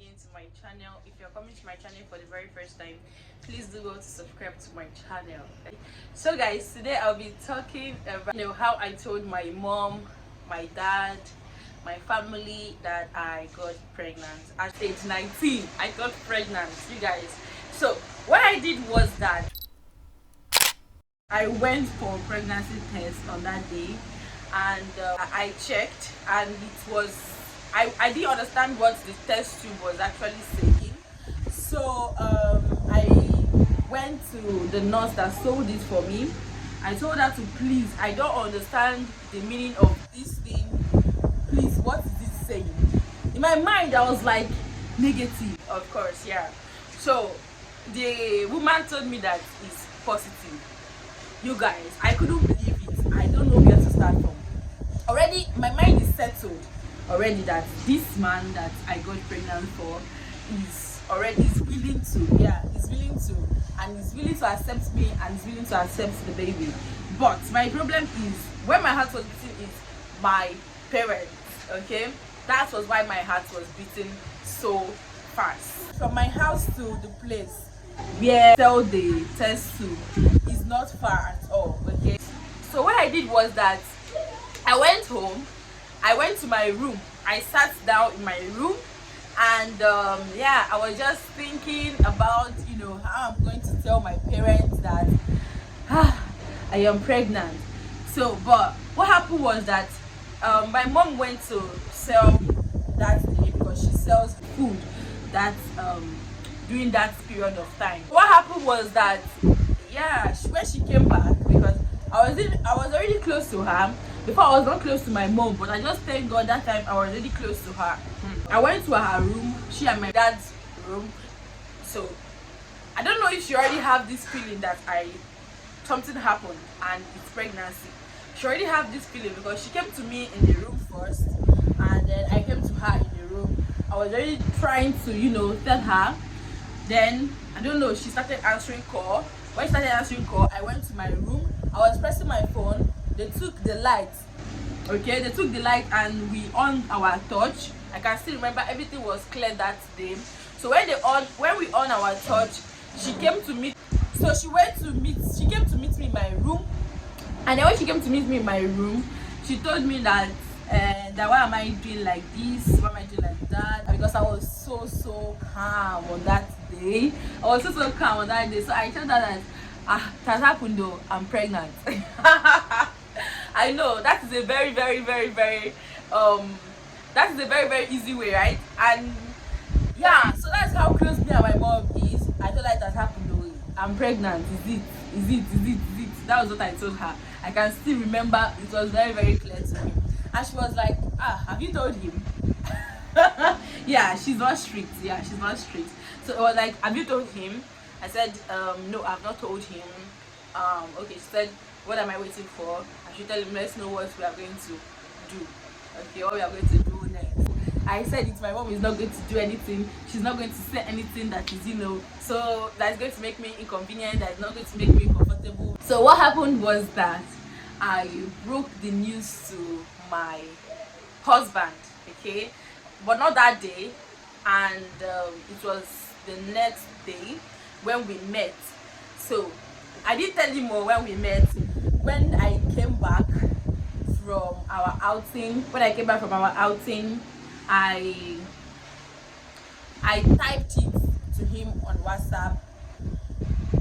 again to my channel. If you're coming to my channel for the very first time, please do go to subscribe to my channel. So guys, today I'll be talking about how I told my mom, my dad, my family that I got pregnant at age 19. I got pregnant, you guys. So what I did was that I went for a pregnancy test on that day, and I checked, and it was I didn't understand what the test tube was actually saying. So I went to the nurse that sold it for me. I told her to please, I don't understand the meaning of this thing. Please, what is it saying? In my mind, I was like, negative, of course, yeah. So the woman told me that it's positive. You guys, I couldn't believe it. I don't know where to start from. Already, my mind is settled already that this man that I got pregnant for is willing to, and he's willing to accept me, and he's willing to accept the baby. But my problem is, when my heart was beating, is my parents. Okay, that was why my heart was beating so fast. From my house to the place where sell the test tube is not far at all. Okay, so what I did was that I went home, I went to my room, I sat down in my room, and yeah, I was just thinking about how I'm going to tell my parents that I am pregnant. So but what happened was that my mom went to sell that day, because she sells food that during that period of time. What happened was that, yeah, when she came back, because I was already close to her. Before, I was not close to my mom, but I just thank God that time I was already close to her. I went to her room, she and my dad's room. So I don't know if she already have this feeling that something happened and it's pregnancy. She already have this feeling, because she came to me in the room first, and then I came to her in the room. I was already trying to tell her. Then I don't know, she started answering call. When she started answering call, I went to my room. I was pressing my phone. They took the light. Okay, they took the light and we on our torch. I can still remember everything was clear that day. So when we on our torch, she came to meet. So she came to meet me in my room. And then when she came to meet me in my room, she told me that why am I doing like this? Why am I doing like that? Because I was so calm on that day. I was so calm on that day. So I told her that it has happened though, I'm pregnant. I know that is a very easy way, right? And yeah, so that's how close me and my mom is. I told her it has happened though, I'm pregnant. Is it? That was what I told her. I can still remember, it was very clear to me. And she was like, have you told him? Yeah, she's not strict. So it was like, have you told him? I said, no, I've not told him. Okay, she said, what am I waiting for? I should tell him, let's know what we are going to do. Okay, what we are going to do next. I said it, my mom is not going to do anything. She's not going to say anything that is, so that's going to make me inconvenient, that's not going to make me comfortable. So what happened was that I broke the news to my husband, okay, but not that day, and it was the next day when we met. So I didn't tell him more when we met. When I came back from our outing, I typed it to him on WhatsApp.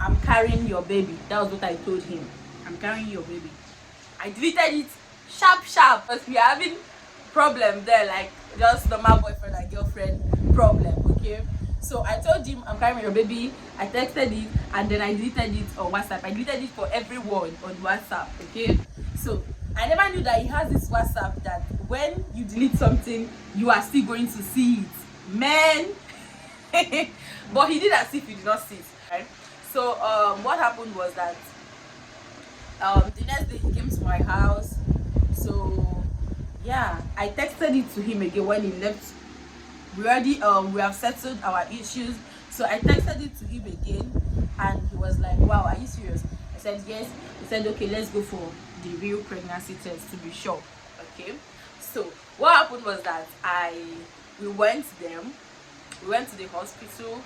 I'm carrying your baby. That was what I told him. I'm carrying your baby. I deleted it sharp because we are having problem there, like just normal boyfriend and girlfriend problem. Okay, so I told him I'm carrying your baby. I texted it, and then I deleted it on WhatsApp. I deleted it for everyone on WhatsApp. Okay, so I never knew that he has this WhatsApp that when you delete something, you are still going to see it, man. But he did as if he did not see it, right? So what happened was that the next day he came to my house. So yeah, I texted it to him again when he left. We already we have settled our issues. So I texted it to him again, and he was like, wow, are you serious? I said yes. He said, okay, let's go for the real pregnancy test to be sure. Okay, so what happened was that we went there. We went to the hospital,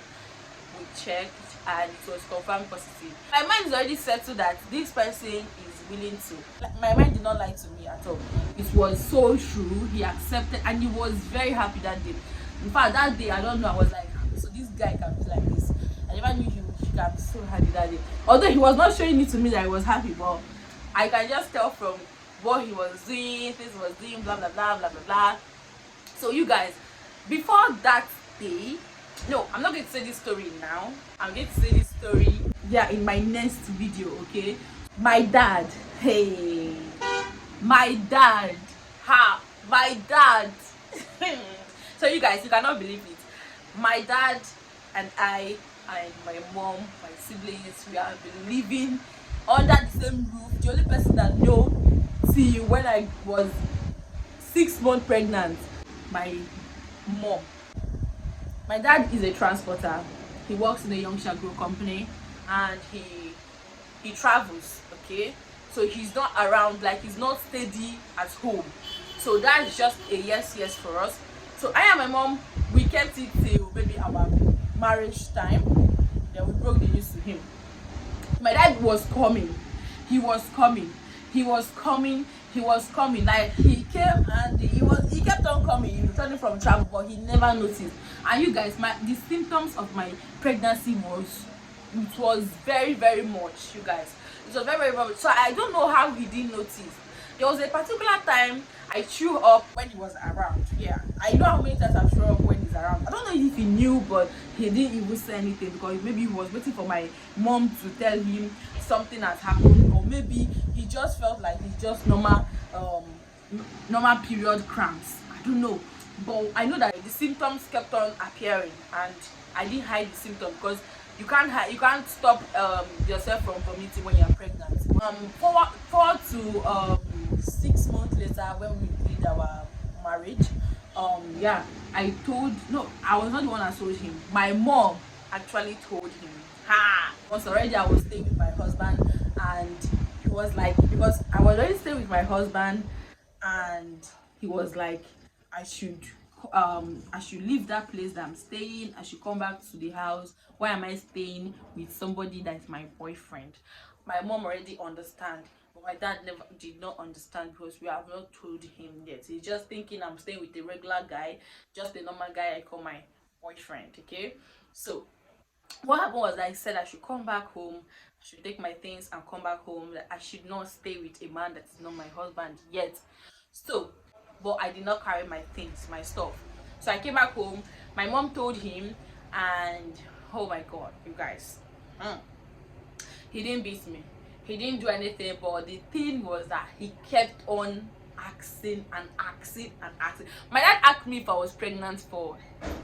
we checked, and it was confirmed positive. My mind is already settled that this person is willing to. Like, my mind did not lie to me at all. It was so true. He accepted, and he was very happy that day. In fact, that day, I don't know, I was like, so this guy can be like this. I never knew he can be so happy that day. Although he was not showing it to me that he was happy, but I can just tell from what he was doing, things he was doing, blah blah blah blah blah blah. So you guys, before that day, no, I'm not going to say this story now. I'm going to say this story, yeah, in my next video. Okay, my dad, hey, my dad, my dad. So you guys, you cannot believe it. My dad and I and my mom, my siblings, we have been living under the same roof. The only person that know see when I was 6 months pregnant, my mom. My dad is a transporter. He works in a young agro company, and he travels. Okay, so he's not around, like he's not steady at home. So that's just a yes for us. So I and my mom, we kept it till maybe our marriage time. Then we broke the news to him. My dad was coming. He was coming. Like he came and he kept on coming. He returning from travel, but he never noticed. And you guys, the symptoms of my pregnancy was very much. You guys, it was very much. So I don't know how he didn't notice. There was a particular time I threw up when he was around. Yeah, I know how many times I threw up when he's around. I don't know if he knew, but he didn't even say anything because maybe he was waiting for my mom to tell him something has happened, or maybe he just felt like it's just normal period cramps. I don't know, but I know that the symptoms kept on appearing, and I didn't hide the symptoms because you can't stop yourself from vomiting when you're pregnant. Forward to 6 months later, when we did our marriage, yeah, I was not the one that told him. My mom actually told him. Once already I was staying with my husband, and he was like, because I was already staying with my husband, and he was like, I should leave that place that I'm staying. I should come back to the house. Why am I staying with somebody that is my boyfriend? My mom already understand, but my dad did not understand because we have not told him yet. He's just thinking I'm staying with a regular guy, just a normal guy I call my boyfriend. Okay, so what happened was I said I should come back home, I should take my things and come back home, that I should not stay with a man that is not my husband yet. So, but I did not carry my things, my stuff. So I came back home, my mom told him, and oh my god, you guys, he didn't beat me, he didn't do anything, but the thing was that he kept on asking. My dad asked me if I was pregnant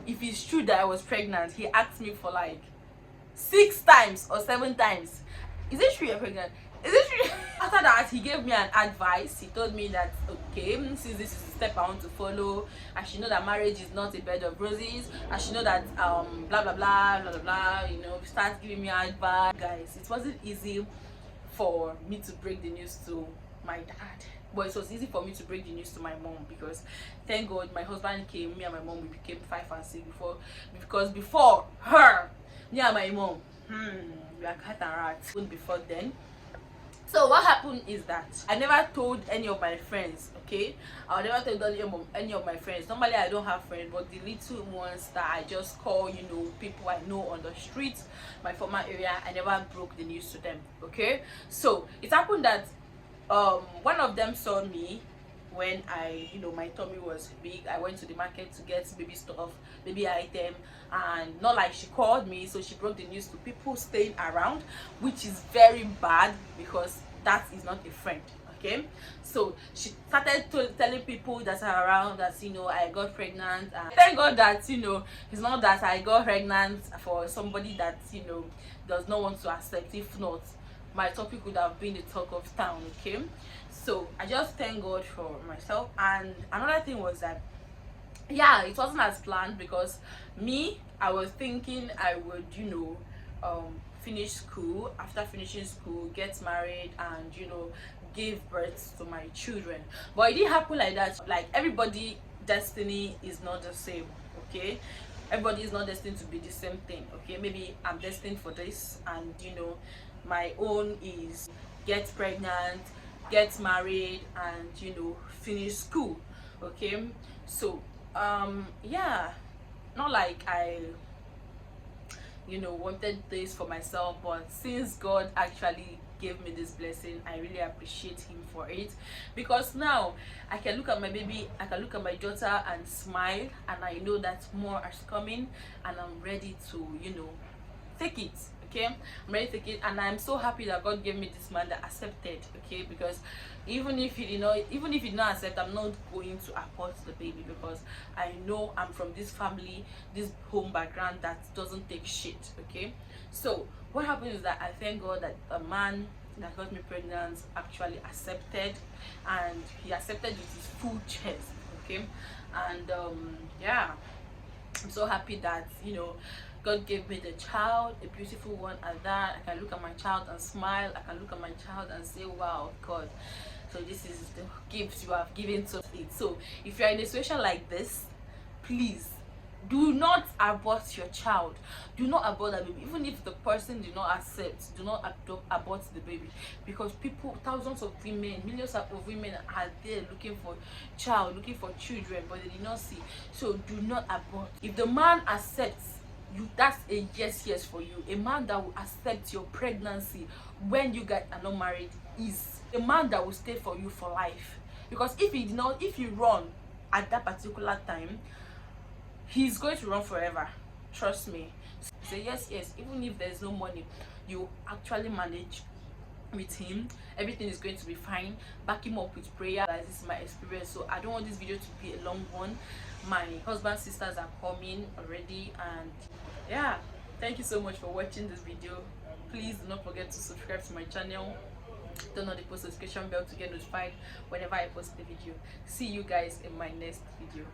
if it's true that I was pregnant. He asked me for like 6 times or 7 times. Is it true you're pregnant? Is it true? After that, he gave me an advice. He told me that, okay, since this is the step I want to follow, I should know that marriage is not a bed of roses. I should know that blah blah blah blah blah, you know, start giving me advice. Guys, it wasn't easy for me to break the news to my dad, but it was easy for me to break the news to my mom, because thank god my husband came. Me and my mom, we became 5 and 6 because before her, me and my mom, we are cat and rat. Even before then. So what happened is that I never told any of my friends. Okay, I never told any of my friends. Normally I don't have friends, but the little ones that I just call, you know, people I know on the street, my former area, I never broke the news to them. Okay, so it happened that one of them saw me when my tummy was big. I went to the market to get baby stuff, baby item, and not like she called me, so she broke the news to people staying around, which is very bad because that is not a friend. Okay, so she started telling people that are around that I got pregnant. And thank god that it's not that I got pregnant for somebody that does not want to accept. If not, my topic would have been the talk of town. Okay, so I just thank god for myself. And another thing was that, yeah, it wasn't as planned, because I was thinking I would finish school. After finishing school, get married, and give birth to my children. But it didn't happen like that. Like, everybody destiny is not the same. Okay, everybody is not destined to be the same thing. Okay, maybe I'm destined for this, and my own is get pregnant, get married, and finish school. Okay, so yeah, not like I wanted this for myself, but since God actually gave me this blessing, I really appreciate him for it, because now I can look at my baby, I can look at my daughter and smile, and I know that more is coming, and I'm ready to take it. Okay, I'm ready to take it, and I'm so happy that God gave me this man that accepted. Okay, because even if he did not accept, I'm not going to abort the baby, because I know I'm from this family, this home background that doesn't take shit. Okay, so what happened is that I thank God that the man that got me pregnant actually accepted, and he accepted with his full chest. Okay, and yeah, I'm so happy that God gave me the child, a beautiful one at that. I can look at my child and smile. I can look at my child and say, wow, God, so this is the gifts you have given to it. So if you're in a situation like this, please do not abort your child. Do not abort that baby. Even if the person did not accept, do not abort the baby, because people, thousands of women, millions of women are there looking for child, looking for children, but they did not see. So do not abort. If the man accepts you, that's a yes for you. A man that will accept your pregnancy when you guys are not married is a man that will stay for you for life. Because if you run at that particular time, he's going to run forever. Trust me. Say yes, even if there's no money, you actually manage with him. Everything is going to be fine. Back him up with prayer. This is my experience, so I don't want this video to be a long one. My husband's sisters are coming already, and yeah, thank you so much for watching this video. Please do not forget to subscribe to my channel, turn on the post notification bell to get notified whenever I post the video. See you guys in my next video.